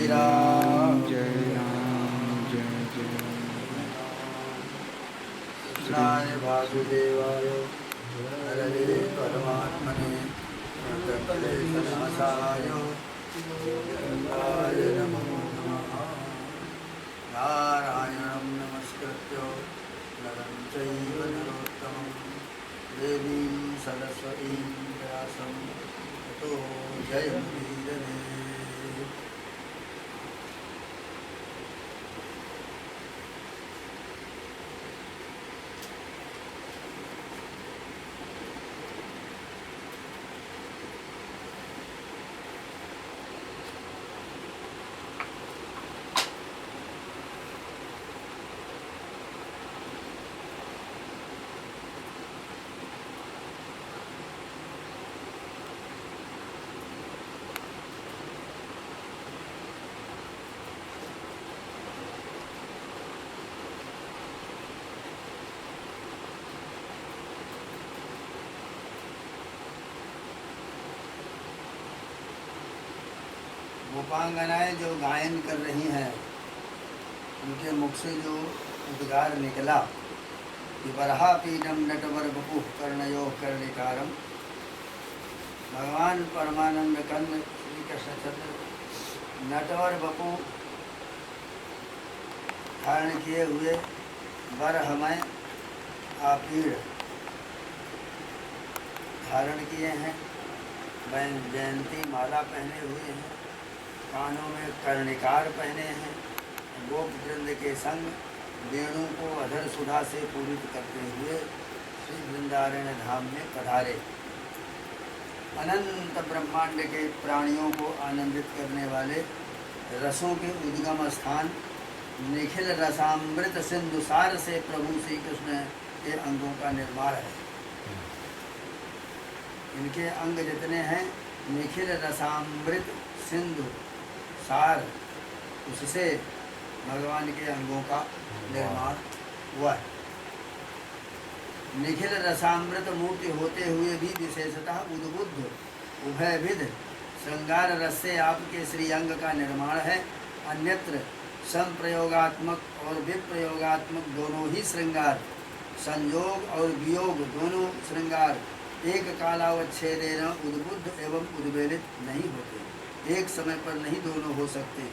राम जय राम जय जय कृष्णाय वासुदेवाय हरये परमात्मने प्रणतक्लेशनाशाय गोविन्दाय नमो नमः। नारायणं नमस्कृत्य नरं चैव नरोत्तमं देवीं सरस्वतीं व्यासं ततो जयमुदीरये। गोपांगनाएं जो गायन कर रही हैं, उनके मुख से जो उद्गार निकला कि बरहा पीडम नटवर बपु कर्णयो कर्णिकारम। भगवान परमानंद कंद श्री कृष्णचंद्र नटवर बपु धारण किए हुए बरहमय आपीड़ धारण किए हैं, जयंती माला पहने हुए हैं, कानों में कर्णिकार पहने हैं, गोप वृंद के संग वेणु को अधर सुधा से पूरित करते हुए श्री वृंदारण्य धाम में पधारे। अनंत ब्रह्मांड के प्राणियों को आनंदित करने वाले रसों के उद्गम स्थान निखिल रसामृत सिंधुसार से प्रभु श्री कृष्ण के अंगों का निर्माण है। इनके अंग जितने हैं निखिल रसामृत सिंधु सार, उससे भगवान के अंगों का निर्माण हुआ है। निखिल रसामृत मूर्ति होते हुए भी विशेषतः उद्बुद्ध उभयविध श्रृंगार रस से आपके श्रीअंग का निर्माण है। अन्यत्र संप्रयोगात्मक और विप्रयोगात्मक दोनों ही श्रृंगार, संयोग और वियोग दोनों श्रृंगार एक कालावच्छेदेन उद्बुद्ध एवं उद्वेलित नहीं होते। एक समय पर नहीं दोनों हो सकते।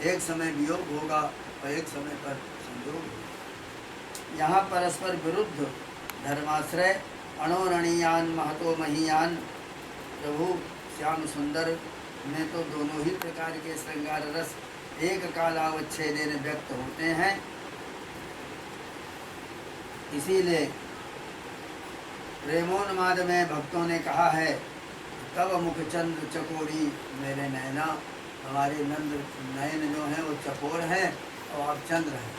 एक समय वियोग होगा और एक समय पर संयोग होगा। यहाँ परस्पर विरुद्ध धर्माश्रय अणोरणीयान महतो महीयान प्रभु श्याम सुंदर में तो दोनों ही प्रकार के श्रृंगार रस एक कालावच्छेदेन व्यक्त होते हैं। इसीलिए प्रेमोन्माद में भक्तों ने कहा है, तब मुख चंद्र चकोरी मेरे नैना। हमारे नंद नयन जो हैं वो चकोर हैं और आप चंद्र हैं।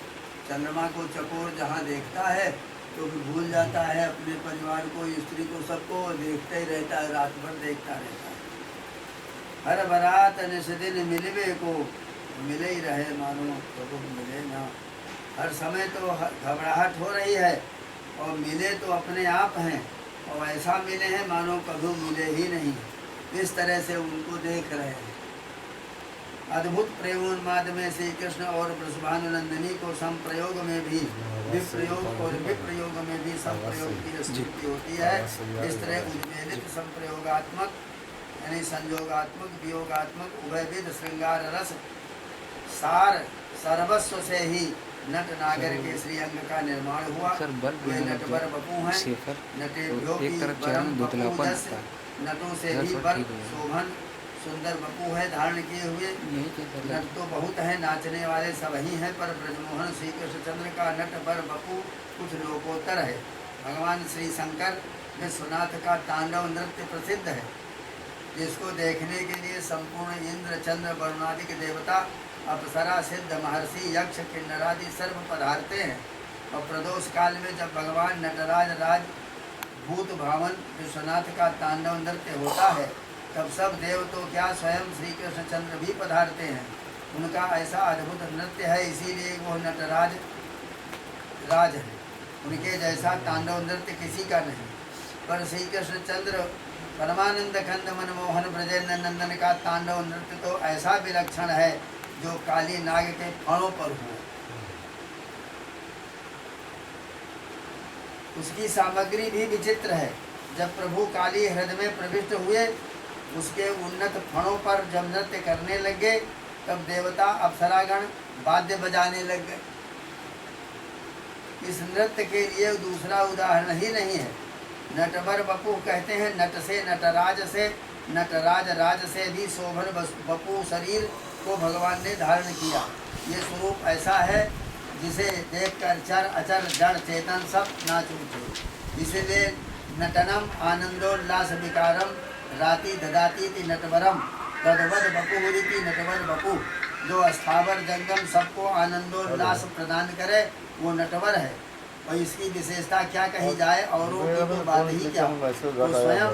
चंद्रमा को चकोर जहाँ देखता है तो भी भूल जाता है अपने परिवार को, स्त्री को, सबको देखता ही रहता है, रात भर देखता रहता है। हर बरात निस्दिन मिलवे को मिले ही रहे मानो प्रभु मिले ना। हर समय तो घबराहट हो रही है और मिले तो अपने आप हैं और ऐसा मिले हैं मानो कभी मिले ही नहीं। इस तरह से उनको देख रहे हैं। अद्भुत प्रेमोन्माद में श्री कृष्ण और वृषभानुनंदिनी को संप्रयोग में भी विप्रयोग और विप्रयोग में भी संप्रयोग की स्थिति होती है। इस तरह उद्वेलित संप्रयोगात्मक यानी संयोगात्मक वियोगात्मक उभयविध श्रृंगार रस सार सर्वस्व से ही नट नागर के श्रीअंग का निर्माण हुआ। वे नटवर बपू हैं, नटेभ्यो की परम बपू नटों से भी बर शोभन सुंदर बपू है धारण किए हुए। नट तो बहुत है, नाचने वाले सब ही हैं, पर ब्रजमोहन श्री कृष्णचंद्र का नट बर बपू कुछ लोकोत्तर है। भगवान श्री शंकर विश्वनाथ का तांडव नृत्य प्रसिद्ध है, जिसको देखने के लिए संपूर्ण इंद्र चंद्र वरुणादि के देवता अप्सरा सिद्ध महर्षि यक्ष किन्नरादि सर्व पधारते हैं। और प्रदोष काल में जब भगवान नटराज राज भूत भावन विश्वनाथ का तांडव नृत्य होता है, तब सब देव तो क्या स्वयं श्री कृष्णचंद्र भी पधारते हैं। उनका ऐसा अद्भुत नृत्य है, इसीलिए वो नटराज राज है। उनके जैसा तांडव नृत्य किसी का नहीं। पर श्री कृष्णचंद्र परमानंद कंद मनमोहन ब्रजेंद्र नंदन का तांडव नृत्य तो ऐसा विलक्षण है जो काली नाग के फणों पर हुए। उसकी सामग्री भी विचित्र है। जब प्रभु काली हृदय में प्रविष्ट हुए, उसके उन्नत फणों पर जब नृत्य करने लगे, तब देवता अप्सरागण वाद्य बजाने लग गए। इस नृत्य के लिए दूसरा उदाहरण ही नहीं है। नटवर बपू कहते हैं नट से, नटराज से, नटराज राज से भी शोभन बपू शरीर को भगवान ने धारण किया। ये स्वरूप ऐसा है जिसे देखकर चर अचर जड़ चेतन सब नाच उठे। इसलिए नटनम आनंदोल्लास विकारम राति ददाती थी नटवरम तदवद बपुरीति नटवर बपू। जो स्थावर जंगम सबको आनंदोल्लास प्रदान करे वो नटवर है। और इसकी विशेषता क्या कही जाए, औरों की तो बात ही क्या। तो स्वयं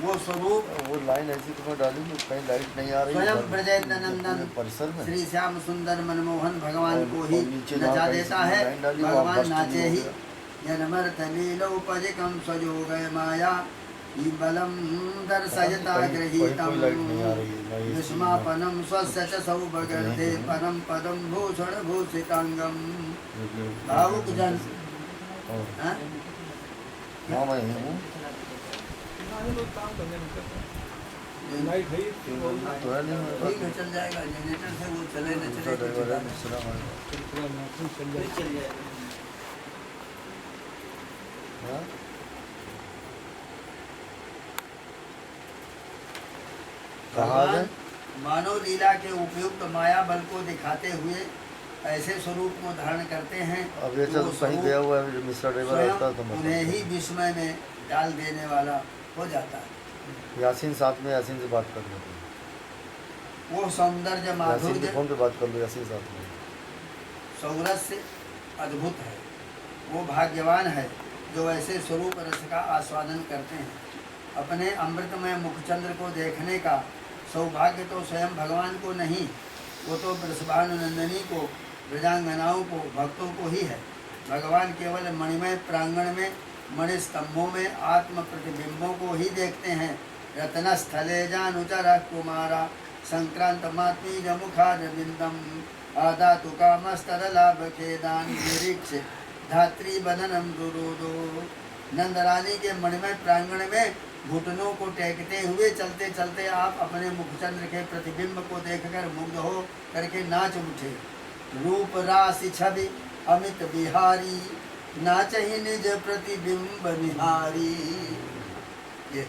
वो स्वरूप, वो लाइन ऐसी तुम्हें डाली कि कहीं लाइट नहीं आ रही, स्वयं ब्रजेंद्र नंदन परिसर में श्री श्याम सुंदर मनमोहन भगवान को ही नीचे नचा जहाँ देता कहीं है। लाइन डाली, वहाँ भगवान बस्ट नाचे नहीं ही। हो गया। जनमर्थ लीलोपजिकम स्वयोग माया बलम दर्शयता गृहीतम विस्मापनम स्वस्य च सौभगर्थे परम पदम भूषण भूषितांगम। भावुक जन हाँ? हाँ मैं ही हूँ। लाइट है तो है नहीं मेरे पास। ठीक है, चल जाएगा। जनरेटर से वो चले न दूसरा चले ड्राइवर है, दूसरा हमारा। चल जाए। चल जाएगा। हाँ? कहाँ आ गए? मानव लीला के उपयुक्त माया बल को दिखाते हुए ऐसे स्वरूप को धारण करते हैं। अब ये तो चल वो कहीं स्वरूप गया हुआ है, जो मिश्रा ड्राइवर स्वयं आता है तो उन्हें ही मतलब विस्मय में डाल देने वाला हो जाता है। यासीन साथ में, यासीन से बात कर लो तुम। वो सौंदर्य यासीन के माधुर्य फोन पे बात कर लो यासीन साथ में। सौरस्य अद्भुत है। वो भाग्यवान है जो ऐसे स्वरूप रस का आस्वादन करते हैं। अपने अमृतमय मुखचंद्र को देखने का सौभाग्य तो स्वयं भगवान को नहीं, वो तो वृषभानुनंदनी को, ब्रजांगनाओं को, भक्तों को ही है। भगवान केवल मणिमय प्रांगण में, मणि स्तंभों में आत्म प्रतिबिंबों को ही देखते हैं। रत्नस्थले जानुचर कुमारा संक्रांत मात्मीज मुखारविंदम आदातु कामस्तरलाभ खेदान निरीक्ष धात्री बदनम दुरुदो। नंदरानी के मणिमय प्रांगण में घुटनों को टेकते हुए चलते चलते आप अपने मुखचंद्र के प्रतिबिंब को देखकर मुग्ध हो करके नाच उठे। रूप राशि छवि अमित बिहारी नाच ही निज प्रतिबिंब निहारी। ये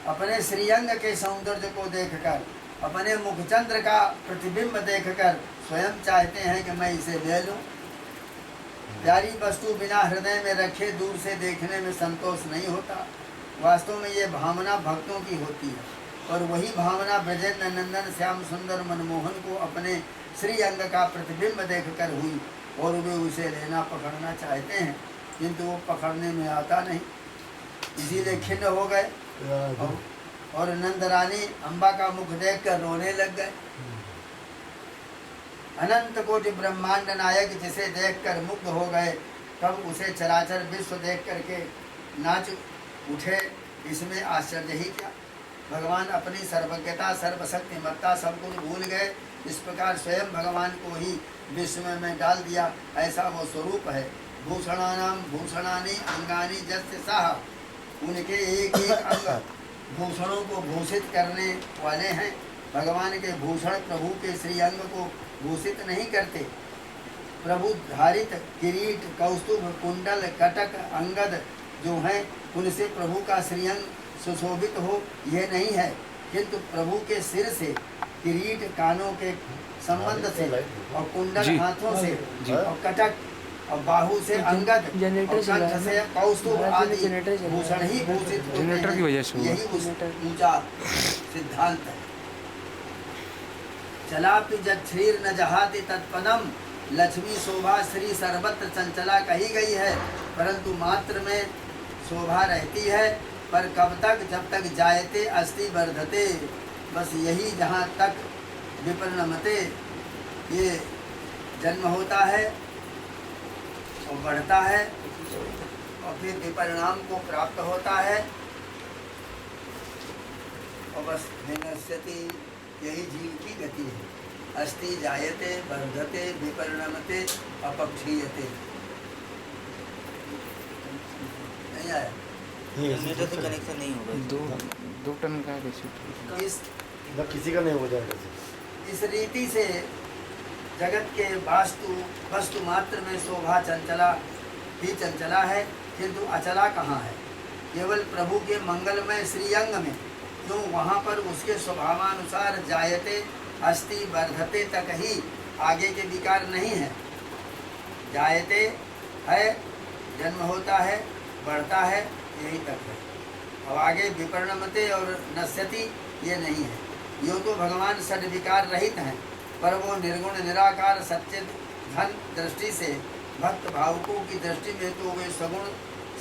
अपने श्रीअंग के सौंदर्य को देखकर, अपने मुखचंद्र का प्रतिबिंब देखकर स्वयं चाहते हैं कि मैं इसे ले लूं। प्यारी वस्तु बिना हृदय में रखे दूर से देखने में संतोष नहीं होता। वास्तव में ये भावना भक्तों की होती है और वही भावना ब्रजेंद्र नंदन श्याम सुंदर मनमोहन को अपने श्री अंग का प्रतिबिंब देखकर हुई और वे उसे लेना पकड़ना चाहते हैं, किंतु वो पकड़ने में आता नहीं, इसीलिए खिन्न हो गए और नंदरानी अम्बा का मुख देखकर रोने लग गए। अनंत कोटि ब्रह्मांड नायक जिसे देखकर मुग्ध हो गए, तब उसे चराचर विश्व देख करके नाच उठे। इसमें आश्चर्य ही क्या। भगवान अपनी सर्वज्ञता सर्वशक्तिमत्ता सब कुछ भूल गए। इस प्रकार स्वयं भगवान को ही विश्व में डाल दिया, ऐसा वो स्वरूप है। भूषणानाम भूषणानि अंगानि जस्य साह। उनके एक एक अंग भूषणों को भूषित करने वाले हैं। भगवान के भूषण प्रभु के श्री अंग को भूषित नहीं करते। प्रभु धारित किरीट कौस्तुभ कुंडल कटक अंगद जो हैं उनसे प्रभु का श्रीअंग सुशोभित हो यह नहीं है, किंतु प्रभु के सिर से किरीट कानों के संबंध से और कुंडल हाथों से और कटक और बाहु से अंगद और कंठ से कौस्तुभ आदि भूषण ही भूषित होते जनरेटर की वजह से हैं। हुआ। यही उस ऊंचा सिद्धांत है। चलापि जक्षीर न जहाति तत्पदम। लक्ष्मी शोभा श्री सर्वत्र चंचला कही गई है, परंतु मात्र में शोभा रहती है, पर कब तक, जब तक जायते अस्ति वर्धते। बस यही जहाँ तक विपरिणमते, ये जन्म होता है और बढ़ता है और फिर विपरिणाम को प्राप्त होता है और बस विनश्यति यही जीव की गति है। अस्ति जायते वर्धते विपरिणमते अपक्षीयते। नहीं आया? जनरेटर से कनेक्शन नहीं होगा। दो टन का कैसे? इस मतलब किसी का नहीं हो जाएगा जी। इस रीति से जगत के वस्तु मात्र में शोभा चंचला ही चंचला है, किंतु अचला कहाँ है? केवल प्रभु के मंगलमय श्रीअंग में, क्यों वहाँ पर उसके स्वभावानुसार जायते अस्ति वर्धते तक ही, आगे के विकार नहीं है। जायते है, जन्म होता है, बढ़ता है, यही तक है। अब आगे विपरिणमते और नश्यति ये नहीं है। यो तो भगवान षड्विकार रहित हैं, पर वो निर्गुण निराकार सच्चिद धन दृष्टि से भक्त भावुकों की दृष्टि में तो वे सगुण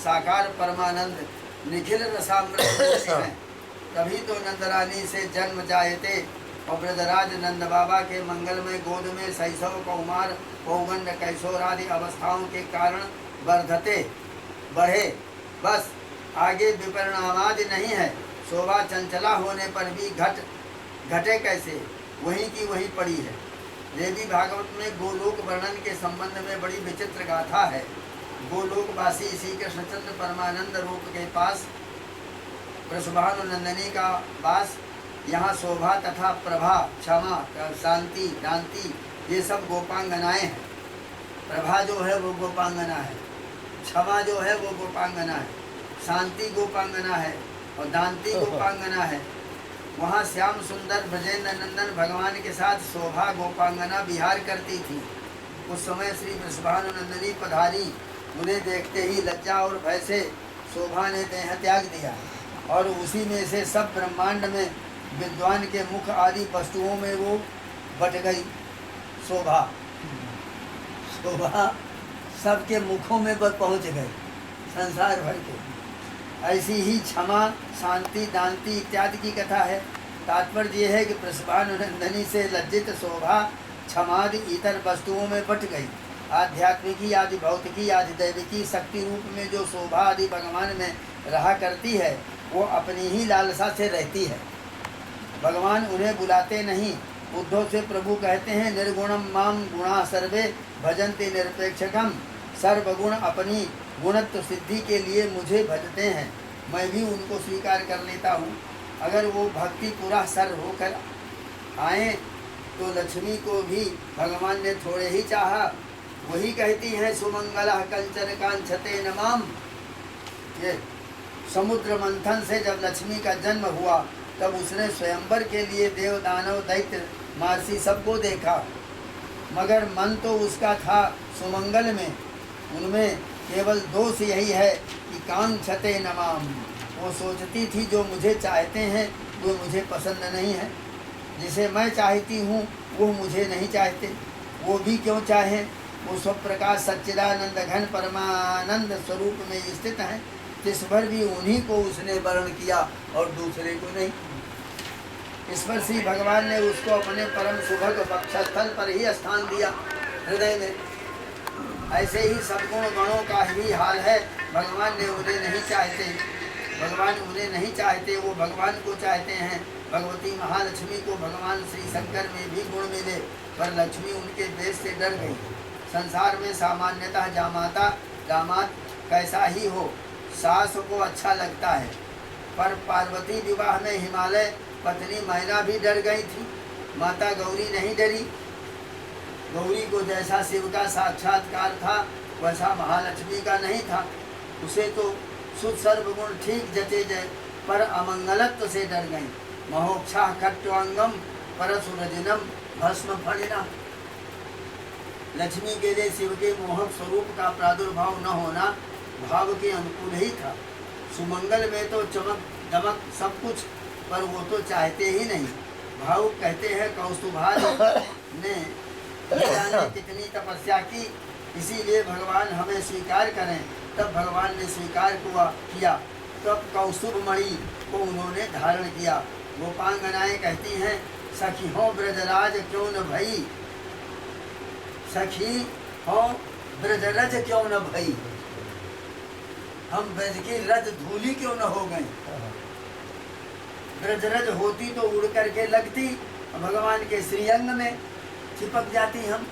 साकार परमानंद निखिल रसामृत हैं। तभी तो नंदरानी से जन्म जायते और ब्रजराज नंद बाबा के मंगलमय गोद में शैशव कौमार पौगंड कैशोरादि अवस्थाओं के कारण वर्धते बढ़े। बस आगे विपरिणामादि नहीं है। शोभा चंचला होने पर भी घटे कैसे, वहीं की वहीं पड़ी है। देवी भागवत में गोलोक वर्णन के संबंध में बड़ी विचित्र गाथा है। गोलोकवासी श्री कृष्णचंद्र परमानंद रूप के पास वृषभानुनंदनी का वास। यहाँ शोभा तथा प्रभा, क्षमा, शांति, दांति ये सब गोपांगनाएं हैं। प्रभा जो है वो गोपांगना है, क्षमा जो है वो गोपांगना है, शांति गोपांगना है और दांति गोपांगना है। वहाँ श्याम सुंदर ब्रजेंद्र नंदन भगवान के साथ शोभा गोपांगना विहार करती थी। उस समय श्री वृषभानुनंदनी पधारी। उन्हें देखते ही लज्जा और भय से शोभा ने देह त्याग दिया और उसी में से सब ब्रह्मांड में विद्वान के मुख आदि वस्तुओं में वो बट गई। शोभा सबके मुखों में पहुँच गए, संसार भर के। ऐसी ही क्षमा, शांति, दांति इत्यादि की कथा है। तात्पर्य यह है कि वृषभानुनंदनी से लज्जित शोभा क्षमादि इतर वस्तुओं में बट गई। आध्यात्मिकी आदि भौतिकी आदि दैविकी शक्ति रूप में जो शोभा आदि भगवान में रहा करती है, वो अपनी ही लालसा से रहती है। भगवान उन्हें बुलाते नहीं। उद्धव से प्रभु कहते हैं, निर्गुणम माम गुणा सर्वे भजन्ति निरपेक्षकम। सर्वगुण अपनी गुणत्व सिद्धि के लिए मुझे भजते हैं, मैं भी उनको स्वीकार कर लेता हूँ। अगर वो भक्ति पूरा सर होकर आए तो लक्ष्मी को भी भगवान ने थोड़े ही चाहा। वही कहती हैं, सुमंगला कंचन कांक्षते नमाम। ये समुद्र मंथन से जब लक्ष्मी का जन्म हुआ तब उसने स्वयंवर के लिए देव दानव दैत्य महर्षि सबको देखा, मगर मन तो उसका था सुमंगल में। उनमें केवल दोष यही है कि कांक्षते नमाम। वो सोचती थी जो मुझे चाहते हैं वो मुझे पसंद नहीं है, जिसे मैं चाहती हूँ वो मुझे नहीं चाहते। वो भी क्यों चाहें, वो स्वप्रकाश सच्चिदानंद घन परमानंद स्वरूप में स्थित हैं। जिस पर भी उन्हीं को उसने वर्ण किया और दूसरे को नहीं। इस पर श्री भगवान ने उसको अपने परम सुभग वक्षस्थल पर ही स्थान दिया, हृदय में। ऐसे ही सद्गुण गणों का ही हाल है। भगवान ने उन्हें नहीं चाहते, भगवान उन्हें नहीं चाहते, वो भगवान को चाहते हैं। भगवती महालक्ष्मी को भगवान श्री शंकर में भी गुण मिले, पर लक्ष्मी उनके देश से डर गई। संसार में सामान्यतः जामाता दामाद कैसा ही हो, सास को अच्छा लगता है, पर पार्वती विवाह में हिमालय पत्नी मैना भी डर गई थी, माता गौरी नहीं डरी। गौरी को जैसा शिव का साक्षात्कार था वैसा महालक्ष्मी का नहीं था। उसे तो शुद्ध सर्वगुण ठीक जचे जय, पर अमंगलत्व से डर गई। महोक्षा खट्वांगम परसुरजनम भस्म फणिना। लक्ष्मी के लिए शिव के मोहक स्वरूप का प्रादुर्भाव न होना भाव के अनुकूल ही था। सुमंगल में तो चमक दमक सब कुछ, पर वो तो चाहते ही नहीं। भाव कहते हैं, कौस्तुभा ने कितनी तपस्या की, इसीलिए भगवान हमें स्वीकार करें। तब भगवान ने स्वीकार किया, तब कौस्तुभ मणि को उन्होंने धारण किया। गोपांगनाएं कहती हैं, सखी हो ब्रजराज क्यों न भई, सखी हो ब्रजरज क्यों न भई। हम ब्रज की रज धूली क्यों न हो गए। ब्रजरज होती तो उड़ करके लगती, भगवान के श्रीअंग में चिपक जाती हम,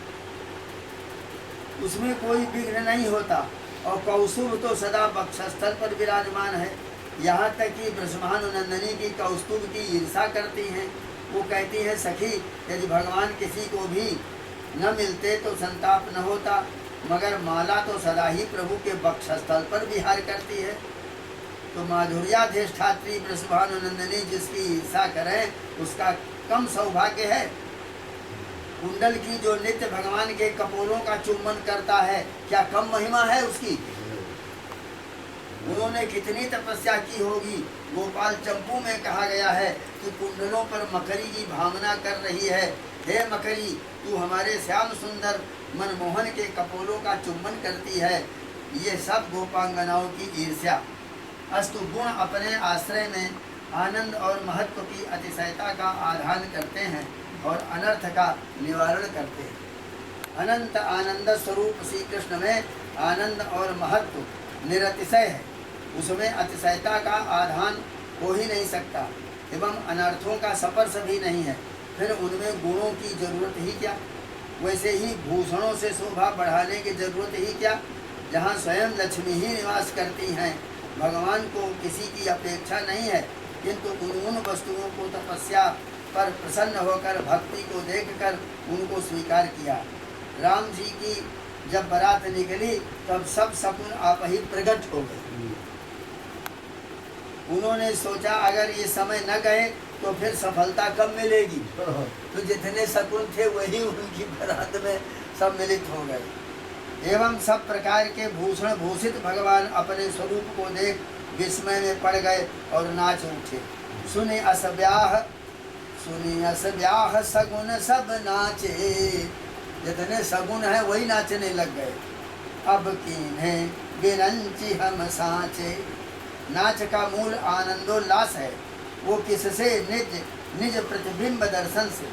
उसमें कोई विघ्न नहीं होता। और कौस्तुभ तो सदा वक्षस्थल पर विराजमान है। यहाँ तक कि वृषभानुनंदिनी की कौस्तुभ की ईर्षा करती हैं। वो कहती है, सखी यदि भगवान किसी को भी न मिलते तो संताप न होता, मगर माला तो सदा ही प्रभु के वक्षस्थल पर विहार करती है। तो माधुर्याधिष्ठात्री वृषभानुनंदिनी जिसकी ईर्षा करें उसका कम सौभाग्य है। कुंडल की जो नित्य भगवान के कपोलों का चुम्बन करता है, क्या कम महिमा है उसकी? उन्होंने कितनी तपस्या की होगी। गोपाल चंपू में कहा गया है कि कुंडलों पर मकरी की भावना कर रही है, हे मकरी तू हमारे श्याम सुंदर मनमोहन के कपोलों का चुम्बन करती है। ये सब गोपांगनाओं की ईर्ष्या। अस्तु गुण अपने आश्रय में आनंद और महत्व की अतिशयता का आधान करते हैं और अनर्थ का निवारण करते हैं। अनंत आनंद स्वरूप श्री कृष्ण में आनंद और महत्व निरतिशय है, उसमें अतिशयता का आधान हो ही नहीं सकता एवं अनर्थों का स्पर्श भी नहीं है। फिर उनमें गुणों की जरूरत ही क्या? वैसे ही भूषणों से शोभा बढ़ाने की जरूरत ही क्या? जहाँ स्वयं लक्ष्मी ही निवास करती हैं। भगवान को किसी की अपेक्षा नहीं है, किंतु उन वस्तुओं को तपस्या पर प्रसन्न होकर भक्ति को देखकर उनको स्वीकार किया। राम जी की जब बारात निकली तब सब शकुन आप ही प्रकट हो गए। उन्होंने सोचा अगर ये समय न गए तो फिर सफलता कब मिलेगी, तो जितने शकुन थे वही उनकी बारात में सम्मिलित हो गए। एवं सब प्रकार के भूषण भूषित भगवान अपने स्वरूप को देख विस्मय में पड़ गए और नाच उठे। सुने असब्याह सगुन सब नाचे, जितने सगुन है वही नाचने लग गए। अब कीन्हे बिरंची हम साँचे। नाच का मूल आनंदोल्लास है, वो किससे? निज प्रतिबिंब दर्शन से।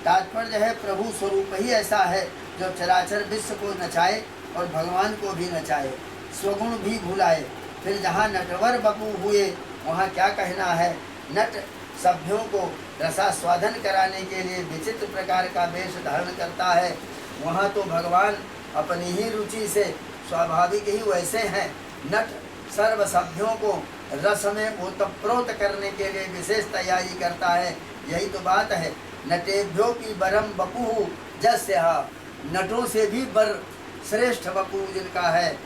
तात्पर्य है प्रभु स्वरूप ही ऐसा है जो चराचर विश्व को नचाए और भगवान को भी नचाए, स्वगुण भी भुलाए। फिर जहाँ नटवर बपू हुए वहाँ क्या कहना है। नट सभ्यों को रसास्वादन कराने के लिए विचित्र प्रकार का वेश धारण करता है, वहाँ तो भगवान अपनी ही रुचि से स्वाभाविक ही वैसे हैं। नट सर्व सभ्यों को रस में ओतप्रोत करने के लिए विशेष तैयारी करता है। यही तो बात है। नटेभ्यो की बरम बपू जस्य, नटों से भी बर श्रेष्ठ बपू जिनका है।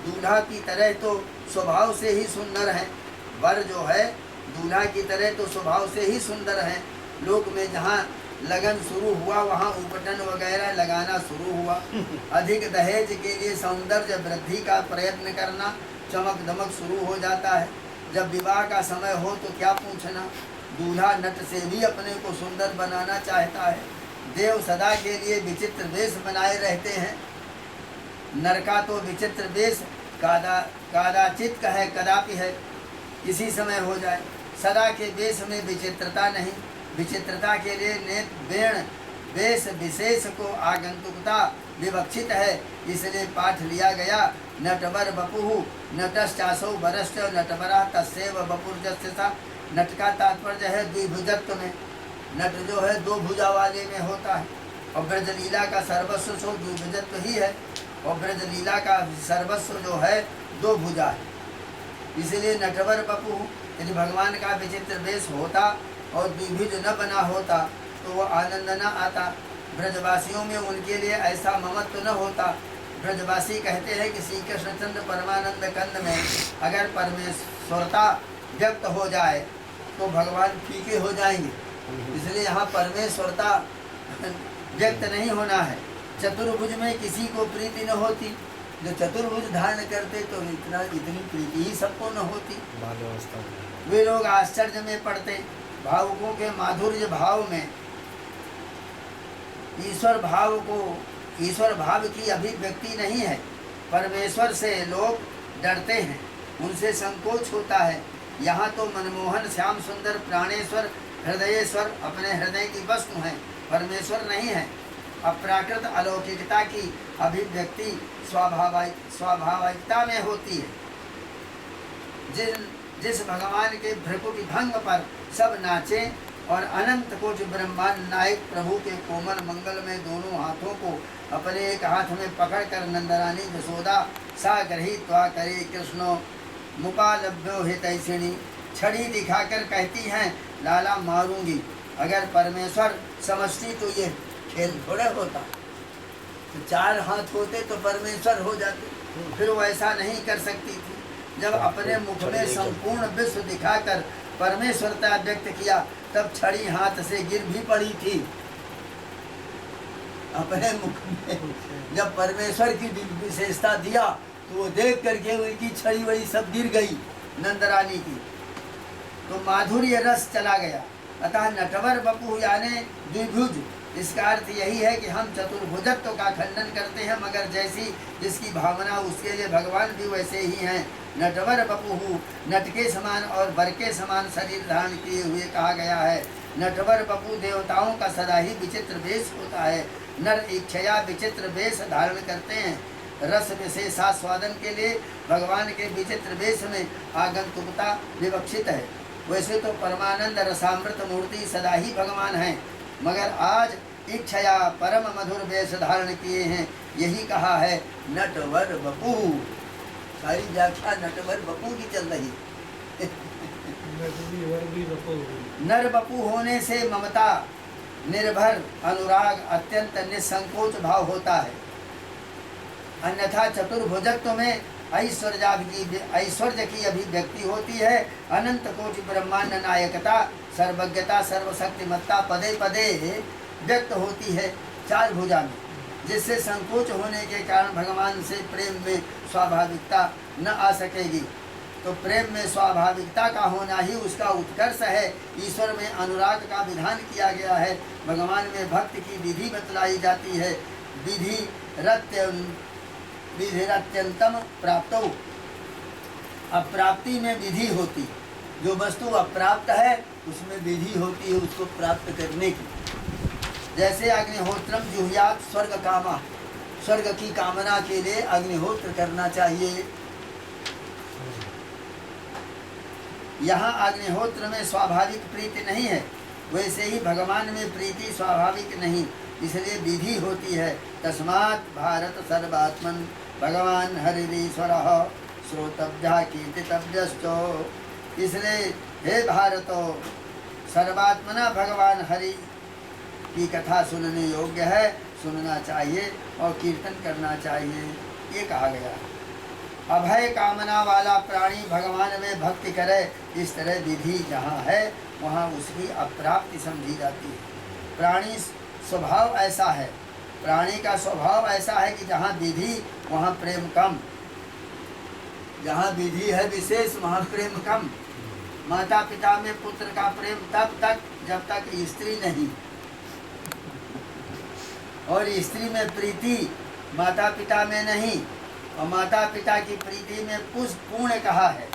दूल्हा की तरह तो स्वभाव से ही सुंदर है। वर जो है दूल्हा की तरह तो स्वभाव से ही सुंदर है। लोक में जहाँ लगन शुरू हुआ वहाँ उपटन वगैरह लगाना शुरू हुआ। अधिक दहेज के लिए सौंदर्य वृद्धि का प्रयत्न करना, चमक दमक शुरू हो जाता है। जब विवाह का समय हो तो क्या पूछना। दूल्हा नट से भी अपने को सुंदर बनाना चाहता है। देव सदा के लिए विचित्र वेश बनाए रहते हैं। नर का तो विचित्र वेश कदाचित का है, कदापि है, किसी समय हो जाए। सदा के वेश में विचित्रता नहीं। विचित्रता के लिए नेत वेण वेश विशेष को आगंतुकता विवक्षित है, इसलिए पाठ लिया गया। नटवर बपुहु नटश्चासौ वरश्च नटवरा तस्यैव बपुर्जस्यसा। नट का तात्पर्य है द्विभुजत्व में। नट जो है दो भुजा वाले में होता है और ब्रजलीला का सर्वस्व सो द्विभुजत्व ही है, और ब्रजलीला का सर्वस्व जो है दो भुजा है। इसलिए नटवर बपु, यदि भगवान का विचित्र वेश होता और द्विभुज न बना होता तो वो आनंद न आता। ब्रजवासियों में उनके लिए ऐसा ममत्व न होता। ब्रजवासी कहते हैं कि श्री कृष्णचंद्र परमानंद कंद में अगर परमेश्वरता व्यक्त हो जाए तो भगवान फीके हो जाएंगे, इसलिए यहाँ परमेश्वरता व्यक्त नहीं होना है। चतुर्भुज में किसी को प्रीति न होती, जो चतुर्भुज धारण करते तो इतनी प्रीति ही सबको न होती। वे लोग आश्चर्य में पड़ते। भावुकों के माधुर्य भाव में ईश्वर भाव की अभिव्यक्ति नहीं है। परमेश्वर से लोग डरते हैं, उनसे संकोच होता है। यहाँ तो मनमोहन श्याम सुंदर प्राणेश्वर हृदयेश्वर अपने हृदय की वस्तु हैं, परमेश्वर नहीं है। अप्राकृत अलौकिकता की अभिव्यक्ति स्वाभाविकता में होती है। जिस भगवान के भ्रकुटी भंग पर सब नाचे और अनंत कोटि ब्रह्मांड नायक प्रभु के कोमल मंगल में दोनों हाथों को अपने एक हाथ में पकड़कर नंदरानी यशोदा सा गृहीत्वा करे कृष्णो मुपालभ्यो हितैषिणी छड़ी दिखाकर कहती हैं लाला मारूंगी। अगर परमेश्वर समझती तो ये खेल थोड़ा होता, तो 4 हाथ होते तो परमेश्वर हो जाते, फिर वो ऐसा नहीं कर सकती थी। जब अपने मुख में संपूर्ण विश्व दिखाकर परमेश्वरता व्यक्त किया तब छड़ी हाथ से गिर भी पड़ी थी। अपने मुख में जब परमेश्वर की विशेषता दिया तो वो देख करके उनकी छड़ी वही सब गिर गई नंदरानी की, तो माधुर्य रस चला गया। अतः नटवर बपू यानी द्विभुज, इसका अर्थ यही है कि हम चतुर्भुजत्व का खंडन करते हैं, मगर जैसी जिसकी भावना उसके लिए भगवान भी वैसे ही हैं। नटवर बपू नट के समान और वर के समान शरीर धारण किए हुए कहा गया है। नटवर बपू देवताओं का सदा ही विचित्र वेश होता है। नर इच्छया विचित्र वेश धारण करते हैं। रस विशेषास्वादन के लिए भगवान के विचित्र वेश में आगंतुकता विवक्षित है। वैसे तो परमानंद रसामृत मूर्ति सदा ही भगवान हैं, मगर आज इच्छया परम मधुर वेश धारण किए हैं। यही कहा है नटवर बपू। सारी व्याख्या नटवर बपू की चल रही। नर बपू होने से ममता, निर्भर, अनुराग, अत्यंत निसंकोच भाव होता है। अन्यथा चतुर्भुजत्व में ऐश्वर्य की अभिव्यक्ति होती है। अनंत कोटि ब्रह्मांड नायकता, सर्वज्ञता, सर्वशक्तिमत्ता पदे पदे व्यक्त होती है 4 भुजा में, जिससे संकोच होने के कारण भगवान से प्रेम में स्वाभाविकता न आ सकेगी। तो प्रेम में स्वाभाविकता का होना ही उसका उत्कर्ष है। ईश्वर में अनुराग का विधान किया गया है। भगवान में भक्ति की विधि बतलाई जाती है। विधिरत्यंतम प्राप्तो, अप्राप्ति में विधि होती। जो वस्तु अप्राप्त है उसमें विधि होती है उसको प्राप्त करने की। जैसे अग्निहोत्रम जुहुयात स्वर्ग कामा, स्वर्ग की कामना के लिए अग्निहोत्र करना चाहिए। यहाँ अग्निहोत्र में स्वाभाविक प्रीति नहीं है, वैसे ही भगवान में प्रीति स्वाभाविक नहीं, इसलिए विधि होती है। तस्मात् भारत सर्वात्मन भगवान हरिरीश्वरः श्रोतव्यः कीर्तितव्यश्च। इसलिए हे भारतो, सर्वात्मना भगवान हरि की कथा सुनने योग्य है, सुनना चाहिए और कीर्तन करना चाहिए, ये कहा गया। अभय कामना वाला प्राणी भगवान में भक्ति करे, इस तरह विधि जहाँ है वहाँ उसकी अप्राप्ति समझी जाती है। प्राणी स्वभाव ऐसा है, प्राणी का स्वभाव ऐसा है कि जहाँ विधि वहाँ प्रेम कम, जहाँ विधि है विशेष वहाँ प्रेम कम। माता पिता में पुत्र का प्रेम तब तक जब तक स्त्री नहीं, और स्त्री में प्रीति माता पिता में नहीं, और माता पिता की प्रीति में पूर्ण कहा है।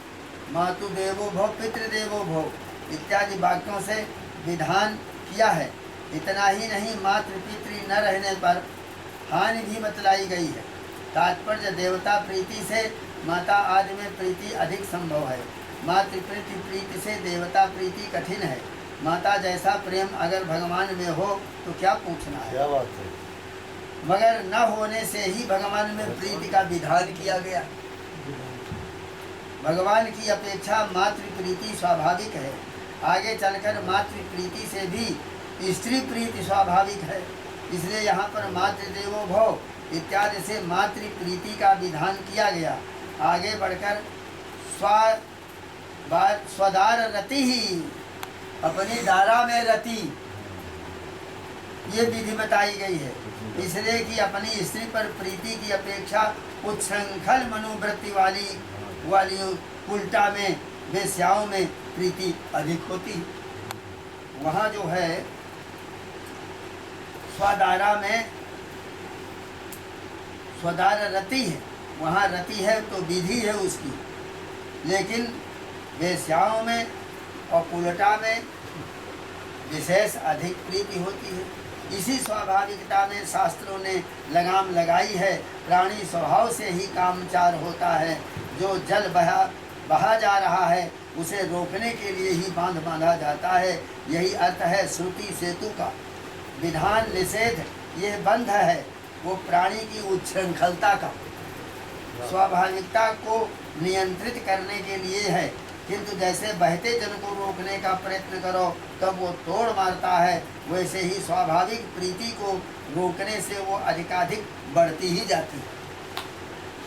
मातु देवो भव पितृदेवो भव इत्यादि वाक्यों से विधान किया है। इतना ही नहीं, मातृ पितृ न रहने पर हानि भी बतलाई गई है। तात्पर्य देवता प्रीति से माता आदि में प्रीति अधिक संभव है। मातृ प्रीति से देवता प्रीति कठिन है। माता जैसा प्रेम अगर भगवान में हो तो क्या पूछना है। क्या बात है। मगर न होने से ही भगवान में प्रीति का विधान किया गया। भगवान की अपेक्षा मातृ प्रीति स्वाभाविक है। आगे चलकर मातृ प्रीति से भी स्त्री प्रीति स्वाभाविक है, इसलिए यहाँ पर मातृदेवो भव इत्यादि से मातृ प्रीति का विधान किया गया। आगे बढ़कर स्वदार रति ही, अपनी दारा में रति, ये विधि बताई गई है। इसलिए कि अपनी स्त्री पर प्रीति की अपेक्षा उच्छृंखल मनोवृत्ति वाली उल्टा में वेश्याओं में प्रीति अधिक होती। वहाँ जो है स्वदारा में स्वदार रति है, वहाँ रति है तो विधि है उसकी, लेकिन वेश्याओं में और उल्टा में विशेष अधिक प्रीति होती है। इसी स्वाभाविकता में शास्त्रों ने लगाम लगाई है। प्राणी स्वभाव से ही कामचार होता है। जो जल बहा जा रहा है उसे रोकने के लिए ही बांध बांधा जाता है। यही अर्थ है श्रुति सेतु का। विधान निषेध ये बंध है वो प्राणी की उच्छृंखलता का, स्वाभाविकता को नियंत्रित करने के लिए है। किंतु जैसे बहते जल को रोकने का प्रयत्न करो तब वो तोड़ मारता है, वैसे ही स्वाभाविक प्रीति को रोकने से वो अधिकाधिक बढ़ती ही जाती है।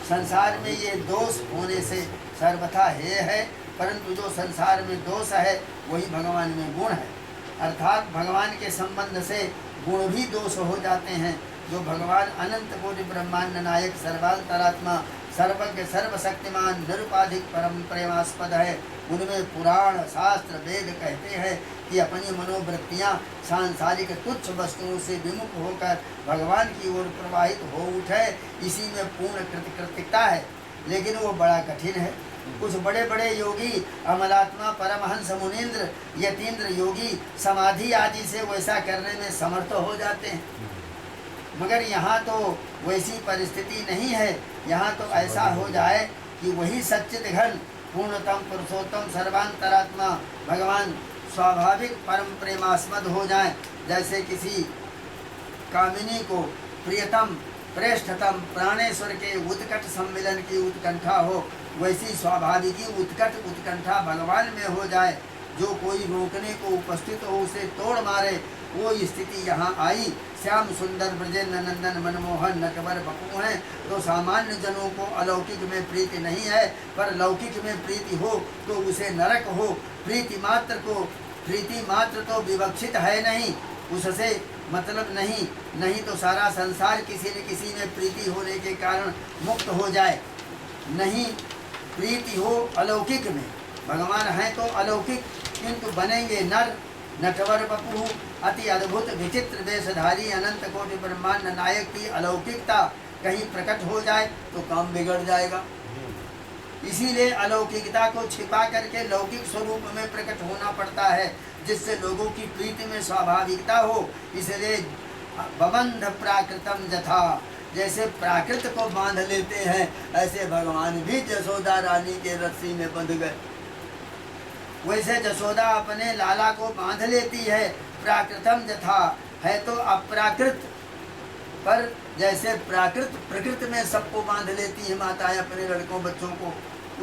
संसार में ये दोष होने से सर्वथा हेय है, परंतु जो संसार में दोष है वही भगवान में गुण है। अर्थात भगवान के संबंध से गुण भी दोष हो जाते हैं। जो भगवान अनंत कोटि ब्रह्मांड नायक सर्वांतरात्मा सर्वज्ञ सर्वशक्तिमान निरुपाधिक परम प्रेमास्पद है, उनमें पुराण शास्त्र वेद कहते हैं कि अपनी मनोवृत्तियाँ सांसारिक तुच्छ वस्तुओं से विमुख होकर भगवान की ओर प्रवाहित हो उठे, इसी में पूर्ण कृतकृत्यता है। लेकिन वो बड़ा कठिन है। कुछ बड़े बड़े योगी अमलात्मा परमहंस मुनीन्द्र यतीन्द्र योगी समाधि आदि से वैसा करने में समर्थ हो जाते हैं, मगर यहाँ तो वैसी परिस्थिति नहीं है। यहाँ तो ऐसा हो जाए कि वही सच्चिद घन पूर्णतम पुरुषोत्तम सर्वांतरात्मा भगवान स्वाभाविक परम प्रेमास्पद हो जाए। जैसे किसी कामिनी को प्रियतम श्रेष्ठतम प्राणेश्वर के उत्कट सम्मिलन की उत्कंठा हो, वैसी स्वाभाविकी उत्कट उत्कंठा भगवान में हो जाए। जो कोई रोकने को उपस्थित हो उसे तोड़ मारे, वो स्थिति यहाँ आई। श्याम सुंदर ब्रजेंद्र नंदन मनमोहन नटवर बपू हैं, तो सामान्य जनों को अलौकिक में प्रीति नहीं है, पर लौकिक में प्रीति हो तो उसे नरक हो। प्रीति मात्र तो विवक्षित है नहीं, उससे मतलब नहीं तो सारा संसार किसी न किसी में प्रीति होने के कारण मुक्त हो जाए। नहीं प्रीति हो अलौकिक में, भगवान हैं तो अलौकिक, किंतु बनेंगे नर। नटवर बपू अति अद्भुत विचित्र वेशधारी अनंत कोटि ब्रह्मांड नायक की अलौकिकता कहीं प्रकट हो जाए तो काम बिगड़ जाएगा। इसीलिए अलौकिकता को छिपा करके लौकिक स्वरूप में प्रकट होना पड़ता है, जिससे लोगों की प्रीति में स्वाभाविकता हो। इसलिए बबंध प्राकृतम जथा, जैसे प्राकृत को बांध लेते हैं ऐसे भगवान भी जसोदा रानी के रस्सी में बंध गए। वैसे जसोदा अपने लाला को बांध लेती है। प्राकृतम जथा है तो अप्राकृत, पर जैसे प्राकृत प्रकृति में सबको बांध लेती है माताएं अपने लड़कों बच्चों को,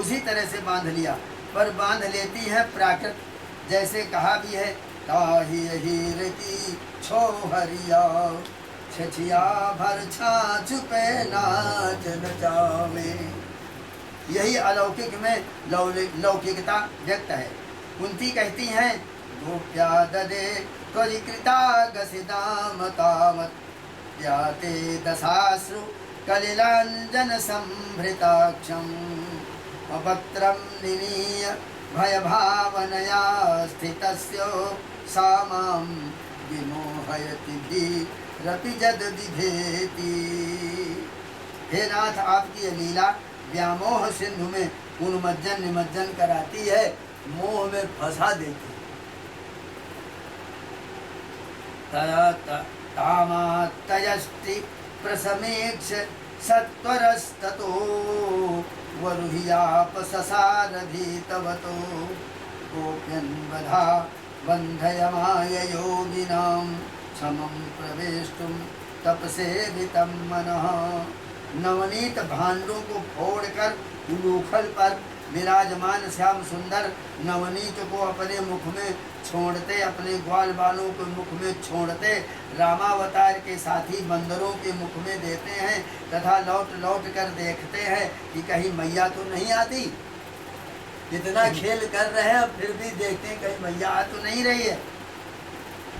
उसी तरह से बांध लिया। पर बांध लेती है प्राकृत, जैसे कहा भी है ताही हीर की छोहरिया छछिया भर छाछ पे नाच नचावे। यही अलौकिक में लौकिकता व्यक्त है। कुंती कहती हैं गोप्या ददे त्वरिकृता गसिदाम तामत याते दशाश्रु कलिलांजन संभृताक्षम वक्त्रम निनीय भय भावनया स्थितस्यो सामां विमोहयति धीरपि जद विभेति। हे नाथ, आपकी लीला व्यामोह सिंधु में उन्मज्जन निमज्जन कराती है, मोह में फंसा देती है। तामात्तयष्टि प्रसमेक्ष सत्वरस्ततो वरुह्याप ससारधीतवतो गोप्यन्वधा बन्धयमाय योगिनां समं प्रवेष्टुं तपसेवितं मनः। नवनीत भांडों को फोड़कर उलूखल पर विराजमान श्याम सुंदर नवनीत को अपने मुख में छोड़ते, अपने ग्वाल बालों को मुख में छोड़ते रामावतार के साथी बंदरों के मुख में देते हैं, तथा लौट लौट कर देखते हैं कि कहीं मैया तो नहीं आती। इतना खेल कर रहे हैं फिर भी देखते हैं कहीं मैया आ तो नहीं रही है।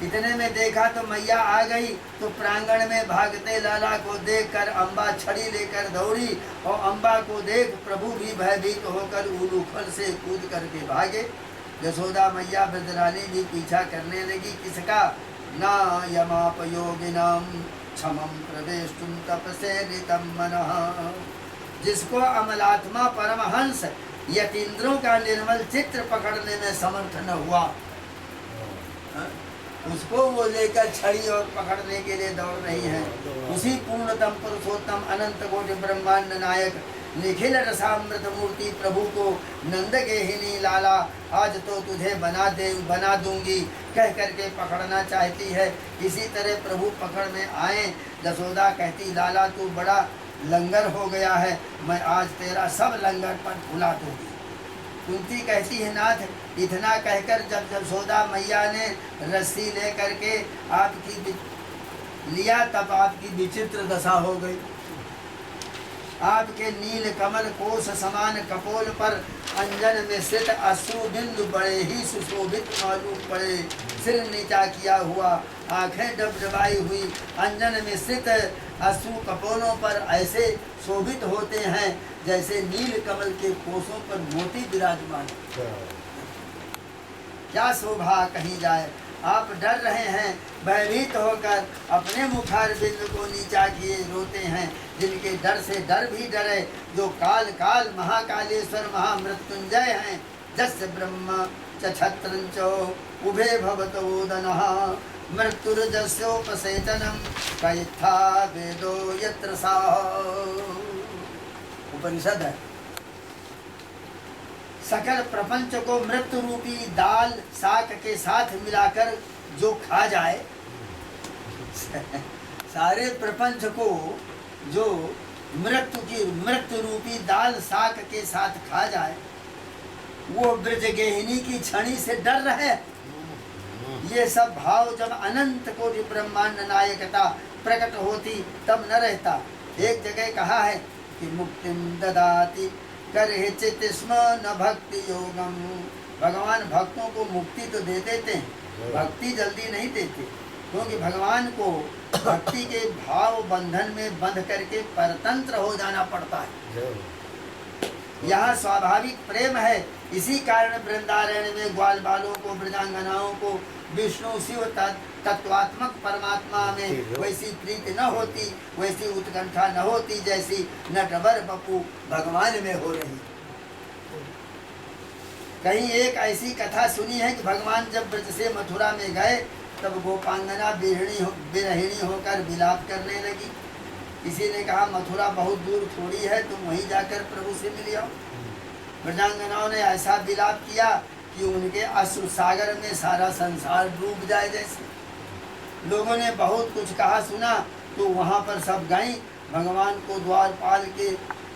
इतने में देखा तो मैया आ गई, तो प्रांगण में भागते लाला को देखकर अम्बा छड़ी लेकर दौड़ी, और अम्बा को देख प्रभु भी भयभीत होकर उलूखल से कूद करके भागे। यशोदा मैया ब्रजरानी भी पीछा करने लगी। किसका? ना यमाप योगिनाम क्षमं प्रवेष्टुं तपसेनितं मनः। जिसको अमलात्मा परमहंस यतीन्द्रों का निर्मल चित्र पकड़ने में समर्थ न हुआ, उसको वो लेकर छड़ी और पकड़ने के लिए दौड़ रही है। उसी पूर्णतम पुरुषोत्तम अनंत कोटि ब्रह्मांड नायक निखिल रसामृत मूर्ति प्रभु को नंद गेहिनी लाला, आज तो तुझे बना दूंगी कह करके पकड़ना चाहती है। इसी तरह प्रभु पकड़ में आए। यशोदा कहती लाला तू बड़ा लंगर हो गया है, मैं आज तेरा सब लंगर पर भुला दूंगी। कुंती कहती है नाथ इतना कहकर जब यशोदा मैया ने रस्सी ले करके आपकी लिया तब आपकी विचित्र दशा हो गई। आपके नील कमल कोश समान कपोल पर अंजन में स्थित अश्रु बिंदु बड़े ही सुशोभित मालूम पड़े। सिर नीचा किया हुआ, आंखें डबडबाई हुई, अंजन में स्थित अश्रु कपोलों पर ऐसे शोभित होते हैं जैसे नील कमल के कोशों पर मोती विराजमान। क्या शोभा कही जाए। आप डर रहे हैं, भयभीत होकर अपने मुखार बिंदु को नीचा किए रोते हैं। जिनके डर से डर भी डरे, जो काल काल महाकालेश्वर महामृत्युंजय हैं। जस्य ब्रह्म च छत्रंचो उभे भवतोदनः मृत्युर्जस्योपसेचनम कयथा वेदो यत्र सा। उपनिषद है। सकल प्रपंच को मृत्यु रूपी दाल शाक के साथ मिलाकर जो खा जाए, सारे प्रपंच को जो मृत्यु रूपी दाल शाक के साथ खा जाए, वो ब्रजगेहिनी की छड़ी से डर रहे। ये सब भाव जब अनंत कोटि ब्रह्मांड नायकता प्रकट होती तब न रहता। एक जगह कहा है कि मुक्तिम ददाति करे चित स्म न भक्ति योगम। भगवान भक्तों को मुक्ति तो दे देते हैं, भक्ति जल्दी नहीं देते, क्योंकि भगवान को भक्ति के भाव बंधन में बंध करके परतंत्र हो जाना पड़ता है। यहाँ स्वाभाविक प्रेम है, इसी कारण वृंदारण्य में ग्वाल बालों को, ब्रजांगनाओं को विष्णु शिव तत्वात्मक परमात्मा में वैसी प्रीति न होती, वैसी उत्कंठा न होती जैसी नटवर बपू भगवान में हो रही। कहीं एक ऐसी कथा सुनी है कि भगवान जब ब्रज से मथुरा में गए तब गोपांगना बिरहिणी होकर विलाप करने लगी। किसी ने कहा मथुरा बहुत दूर थोड़ी है, तुम वहीं जाकर प्रभु से मिल आओ। ब्रजांगनाओं ने ऐसा विलाप किया कि उनके अश्रु सागर में सारा संसार डूब जाए जैसे। लोगों ने बहुत कुछ कहा सुना तो वहाँ पर सब गईं। भगवान को द्वारपाल के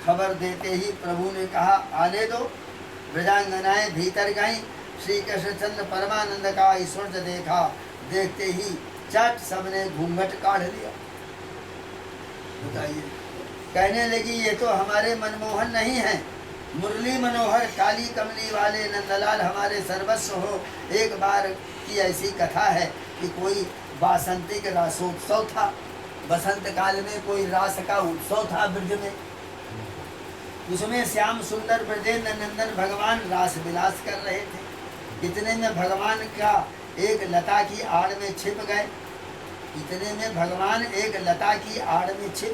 खबर देते ही प्रभु ने कहा आने दो। ब्रजांगनाएं भीतर गईं। श्री कृष्णचंद्र परमानंद का ऐश्वर्य देखा, देखते ही चट सबने घूंघट काढ़ लिया। बताइए, कहने लगी ये तो हमारे मनमोहन नहीं है, मुरली मनोहर काली कमली वाले नंदलाल हमारे सर्वस्व हो। एक बार की ऐसी कथा है कि कोई वासंतिक रासोत्सव था। बसंत काल में कोई रास का उत्सव था ब्रज में। उसमें श्याम सुंदर ब्रजेंद्र नंदन भगवान रास विलास कर रहे थे। इतने में भगवान का एक लता की आड़ में छिप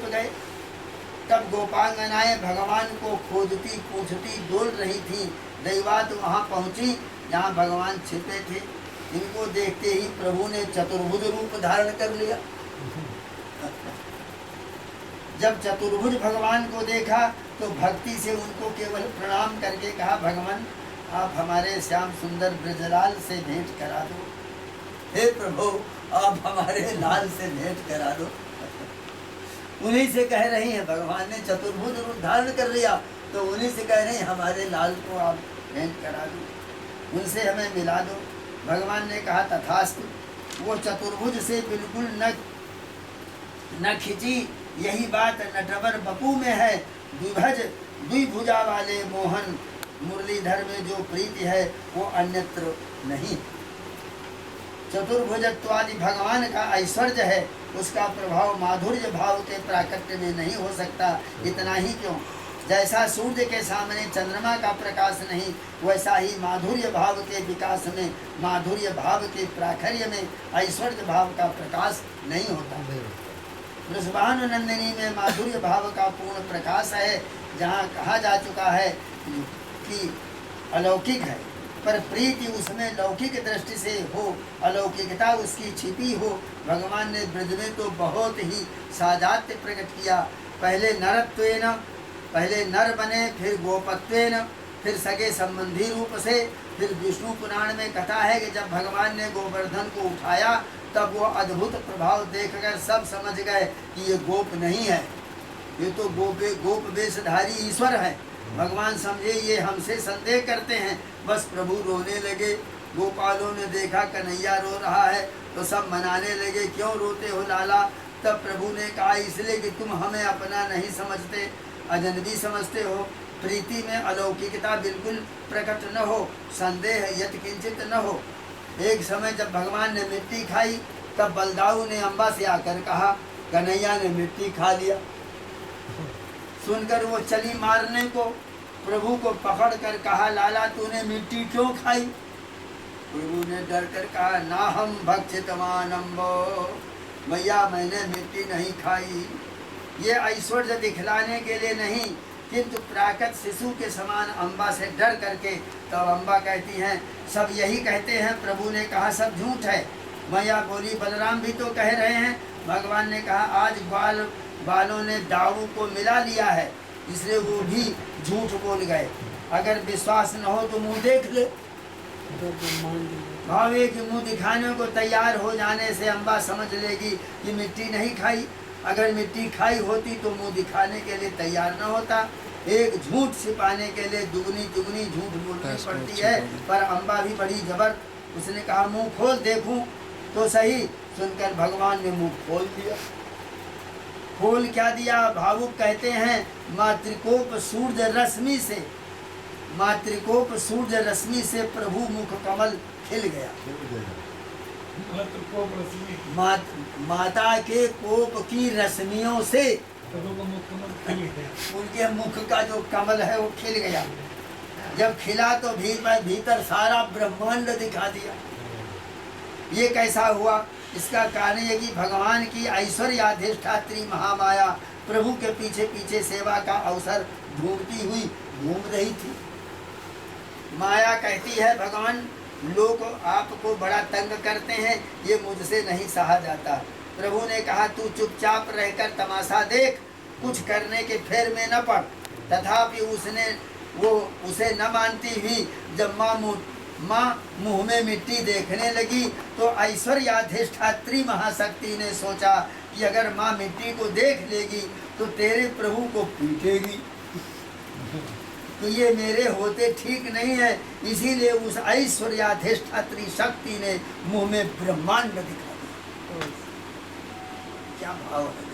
गए। तब गोपांगनाएं भगवान को खोजती पूछती डोल रही थी। दैवात वहाँ पहुँची जहाँ भगवान छिपे थे। इनको देखते ही प्रभु ने चतुर्भुज रूप धारण कर लिया। जब चतुर्भुज भगवान को देखा तो भक्ति से उनको केवल प्रणाम करके कहा भगवान आप हमारे श्याम सुंदर ब्रजलाल से भेंट करा दो। हे प्रभु आप हमारे लाल से भेंट करा दो। उन्हीं से कह रही हैं, भगवान ने चतुर्भुज रूप धारण कर लिया तो उन्हीं से कह रहे हैं हमारे लाल को आप भेंट करा दो, उनसे हमें मिला दो। भगवान ने कहा तथास्तु। वो चतुर्भुज से बिल्कुल न खिंची। यही बात नटवर बपू में है। द्विभुजा वाले मोहन मुरलीधर में जो प्रीति है वो अन्यत्र नहीं। चतुर्भुजत्वादि भगवान का ऐश्वर्य है, उसका प्रभाव माधुर्य भाव के प्राकट्य में नहीं हो सकता। इतना ही क्यों, जैसा सूर्य के सामने चंद्रमा का प्रकाश नहीं, वैसा ही माधुर्य भाव के विकास में, माधुर्य भाव के प्राखर्य में ऐश्वर्य भाव का प्रकाश नहीं होता। वृषभानुनंदिनी में माधुर्य भाव का पूर्ण प्रकाश है, जहाँ कहा जा चुका है कि अलौकिक है, पर प्रीति उसमें लौकिक दृष्टि से हो, अलौकिकता उसकी छिपी हो। भगवान ने ब्रज में तो बहुत ही साजात्य प्रकट किया। पहले नरत्वेन पहले नर बने, फिर गोपत्वेन, फिर सगे संबंधी रूप से। फिर विष्णु पुराण में कथा है कि जब भगवान ने गोवर्धन को उठाया तब वो अद्भुत प्रभाव देखकर सब समझ गए कि ये गोप नहीं है, ये तो गोप वेशधारी ईश्वर है। भगवान समझे ये हमसे संदेह करते हैं, बस प्रभु रोने लगे। गोपालों ने देखा कन्हैया रो रहा है तो सब मनाने लगे, क्यों रोते हो लाला? तब प्रभु ने कहा, इसलिए कि तुम हमें अपना नहीं समझते, अजनबी समझते हो। प्रीति में अलौकिकता बिल्कुल प्रकट न हो, संदेह यत किंचित न हो। एक समय जब भगवान ने मिट्टी खाई तब बलदाऊ ने अम्बा से आकर कहा, कन्हैया ने मिट्टी खा लिया। सुनकर वो चली मारने को, प्रभु को पकड़ कर कहा, लाला तूने मिट्टी क्यों खाई? प्रभु ने डर कर कहा, ना हम भक्षितवान अम्बो, मैया मैंने मिट्टी नहीं खाई। ये ऐश्वर्य दिखलाने के लिए नहीं, किंतु प्राकृत शिशु के समान अम्बा से डर करके। तब अम्बा कहती हैं, सब यही कहते हैं, प्रभु ने कहा सब झूठ है। मैया बोली, बलराम भी तो कह रहे हैं। भगवान ने कहा, आज बालों ने दाऊ को मिला लिया है, इसलिए वो भी झूठ बोल गए। अगर विश्वास न हो तो मुंह देख ले। भावे कि मुंह दिखाने को तैयार हो जाने से अम्बा समझ लेगी कि मिट्टी नहीं खाई। अगर मिट्टी खाई होती तो मुंह दिखाने के लिए तैयार न होता। एक झूठ छिपाने के लिए दुगनी दुगनी झूठ बोलनी पड़ती है। पर अम्बा भी बड़ी जबर, उसने कहा मुंह खोल देखूं तो सही। सुनकर भगवान ने मुंह खोल दिया। खोल क्या दिया? भावुक कहते हैं, मातृकोप सूर्य रश्मि से, मातृकोप सूर्य रश्मि से प्रभु मुख कमल खिल गया। माता के कोप की रश्मियों से उनके मुख का जो कमल है वो खिल गया। जब खिला तो भीतर सारा ब्रह्मांड दिखा दिया। ये कैसा हुआ? इसका कारण ये कि भगवान की ऐश्वर्याधिष्ठात्री महामाया प्रभु के पीछे पीछे सेवा का अवसर ढूंढती हुई घूम रही थी। माया कहती है, भगवान लोग आपको बड़ा तंग करते हैं, ये मुझसे नहीं सहा जाता। प्रभु ने कहा, तू चुपचाप रहकर तमाशा देख, कुछ करने के फेर में न पड़। तथापि उसे न मानती हुई जब माँ मुँह में मिट्टी देखने लगी तो ऐश्वर्याधिष्ठात्री महाशक्ति ने सोचा कि अगर माँ मिट्टी को देख लेगी तो तेरे प्रभु को पीटेगी, तो ये मेरे होते ठीक नहीं है। इसीलिए उस ऐश्वर्याधिष्ठात्री शक्ति ने मुंह में ब्रह्मांड दिखा दिया। क्या भाव है!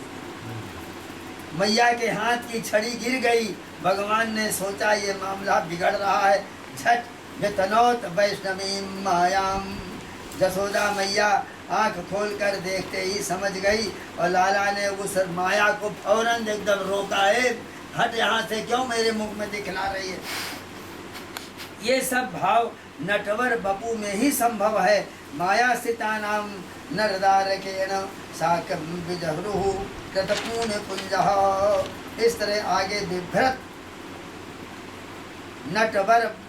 मैया के हाथ की छड़ी गिर गई। भगवान ने सोचा ये मामला बिगड़ रहा है। झट व्यतनोत वैष्णवी मायाम। जसोदा मैया आंख खोलकर देखते ही समझ गई और लाला ने उस माया को फौरन एकदम रोका है, हट यहाँ से, क्यों मेरे मुख में दिखला रही है? ये सब भाव नटवर बपू में ही संभव है। माया सिता नाम नरदारकेण साकं विजहरुः कृतपूर्ण पुंजः। इस तरह आगे विभ्रत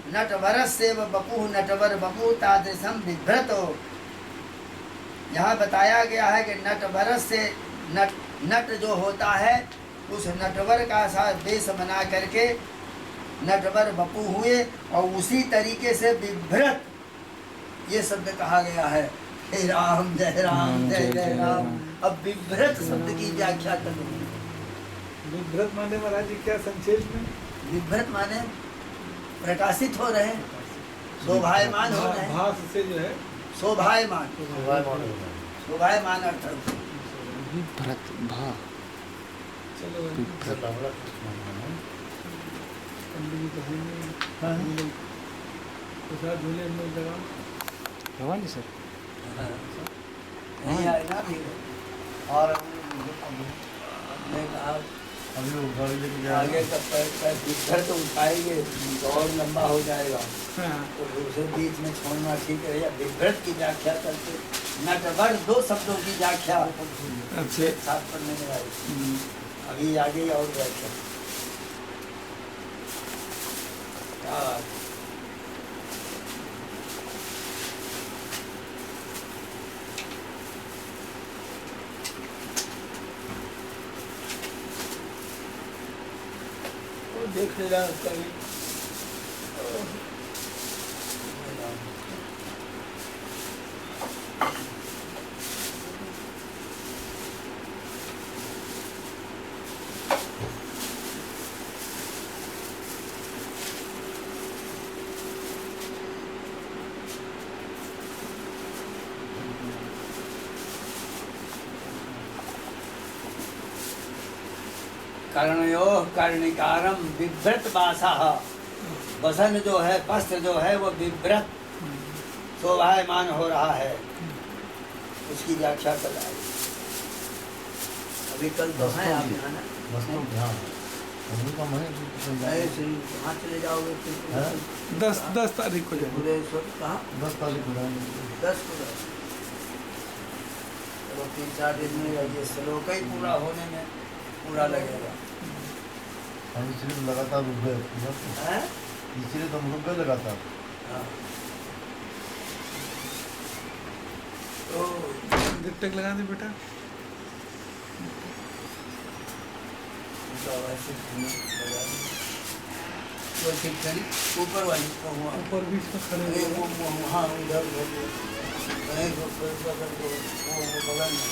नटवरस्य बपू नटवर बपू तादृशम विभ्रतो। यहाँ बताया गया है कि नटवर से नट जो होता है उस नटवर का सा वेश बना करके नटवर बपू हुए और उसी तरीके से विभ्रत ये शब्द कहा गया है। हे राम जय राम जय जय राम। अब विभ्रत शब्द की व्याख्या करूँगी। विभ्रत माने महाराज जी क्या संक्षेप में? विभ्रत माने प्रकाशित हो रहे, शोभायमान हो रहे। भास से जो है शोभायमान, शोभायमान अर्थ विभ्रत भा चलो प्रसाद झूले में लगा भगवान जी सर नहीं आएगा भी। और हमने कहा आगे का पैर विभ्रत उठाएंगे तो और लंबा हो जाएगा, तो उसे बीच में छोड़ना ठीक है। या विभ्रत की व्याख्या करके नटवर दो शब्दों की व्याख्या साथ पढ़ने में आई। अभी आगे और व्याख्या क्या बात है। देख लेना उसका भी। कर्णयो कर्णिकारम विभ्रत बासः, वसन जो है, वस्त्र जो है वो विभ्रत शोभायमान हो रहा है, उसकी व्याख्या कर रहा है। अभी कल तो है आप यहाँ ना? वस्तु ध्यान अभी का मैं ऐसे ही कहाँ चले जाओगे हाँ? 10 तारीख को जाएंगे। भुवनेश्वर कहाँ? 10 तारीख को जाएंगे। 10 को जाओ। चलो 3-4 दिन में ये श्लोक ही पूरा होने में पूरा लगेगा। हम इसलिए लगातार रुक गए, हैं? इसलिए तो हम रुक गए लगातार। हाँ। तो टिक लगा दे बेटा। तो वैसे लगा दी। वो ठीक करी ऊपर वाली को हुआ। ऊपर बीच में खड़े अरे हो वो हाँ उधर नहीं वो बगल में।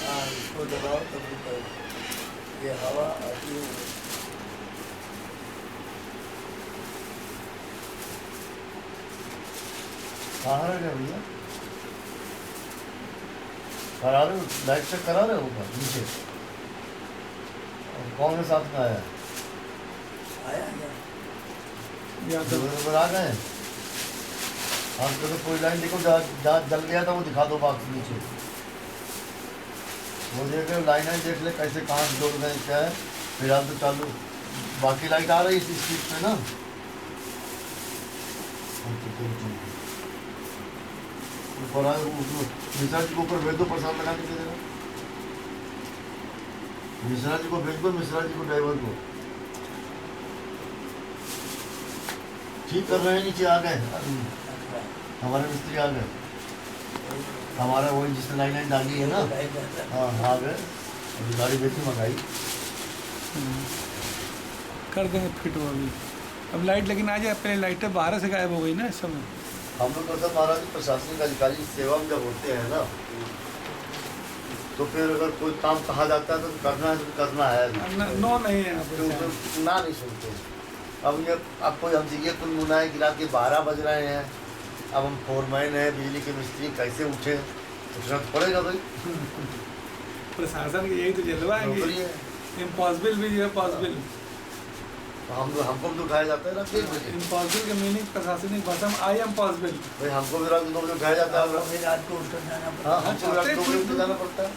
हाँ इसको दबाओ तब रुकेगा। ये हवा आती है। कहाँ रह गए भैया? करा रहे हो लाइट चेक करा रहे हो ऊपर नीचे? और कौन के साथ में आया? आया क्या? तो ऊपर आ गए। आप तो कोई लाइन देखो जहाँ जल गया था वो दिखा दो बाक्स नीचे। वो देख रहे लाइन है, देख ले कैसे कहाँ जोड़ गए क्या है। फिलहाल तो चालू बाकी लाइट आ रही इस स्पीड में ना। ऊपर आए मिश्रा जी को ऊपर भेज दो, प्रसाद लगा के दे देना। मिश्रा जी को भेज दो, मिश्रा जी को ड्राइवर को। ठीक कर रहे हैं, नीचे आ गए हमारे मिस्त्री आ गए। हमारा वही जिसने लाइन डाली है ना, हाँ आ गए। अभी गाड़ी बेची मंगाई कर देंगे फिट वो अभी। अब लाइट लेकिन आ जाए, पहले लाइटें बाहर से गायब हो गई ना इस समय। हम लोग तो सब महाराज प्रशासनिक अधिकारी सेवा में जब होते हैं ना, तो फिर अगर कोई काम कहा जाता है तो करना है तो करना है। नो नहीं है यहाँ पे। क्योंकि ना नहीं सुनते। अब ये अब कोई हम ये कुल मुनाए गिरा के 12 बज रहे हैं। अब हम फोरमैन है, बिजली के मिस्त्री, कैसे उठे? उठना तो पड़ेगा भाई। प्रशासन की यही तो जलवाएंगे। नौकरी है। इम्पॉसिबल भी है पॉसिबल। हमको भी उठाया जाता है ना 1 बजे। इम्पॉसिबल का मीनिंग प्रशासनिक भाषा में आई एम पॉसिबल। भाई हमको भी रात 2 बजे उठाया जाता है। फिर रात को उठकर जाना पड़ता हाँ हमको भी रात 2 बजे उठ जाना पड़ता है।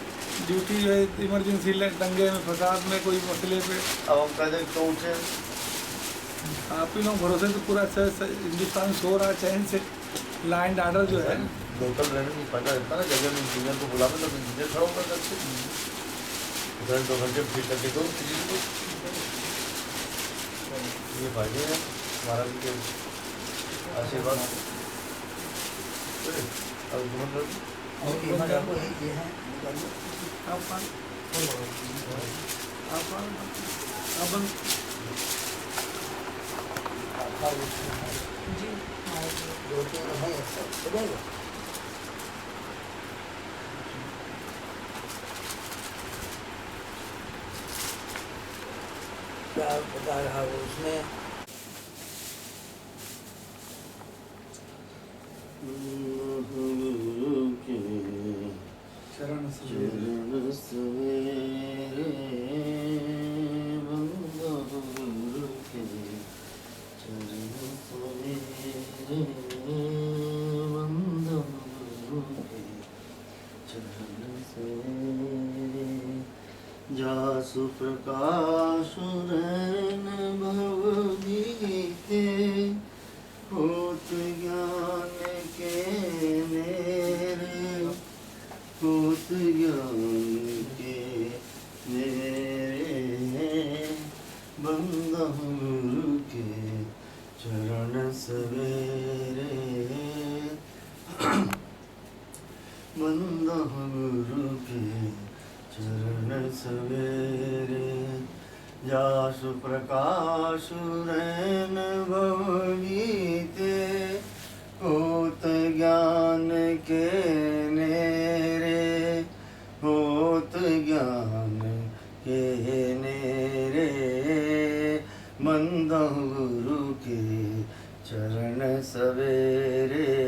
ड्यूटी जो है इमरजेंसी दंगे में फसाद में कोई मसले पे। अब हम कह दें तो उठे। आप ही लोग भरोसे तो पूरा हिंदुस्तान सो रहा है चैन से। लॉ एंड ऑर्डर जो है लोकल रहने में फायदा रहता है ना। जगह में इंजीनियर को बुला में तो इंजीनियर खड़ा होकर करते 2 घंटे ठीक करके दो किसी को। ये फायदे हैं हमारा भी के आशीर्वाद। अब और ये मजा को ये है निकालो। आप जी 2-3 है सब चलेगा। क्या बता रहा वो उसमें चरण जासु प्रकाश रैन भव दीते, होत ज्ञान के मेरे, होत ज्ञान के मेरे, बंदा गुरु के चरण सवेरे, बंदा गुरु के चरण सवेरे। जासु प्रकाशु नयन भवगीते होत ज्ञान के नेरे होत ज्ञान के नेरे मंद गुरु के चरण सवेरे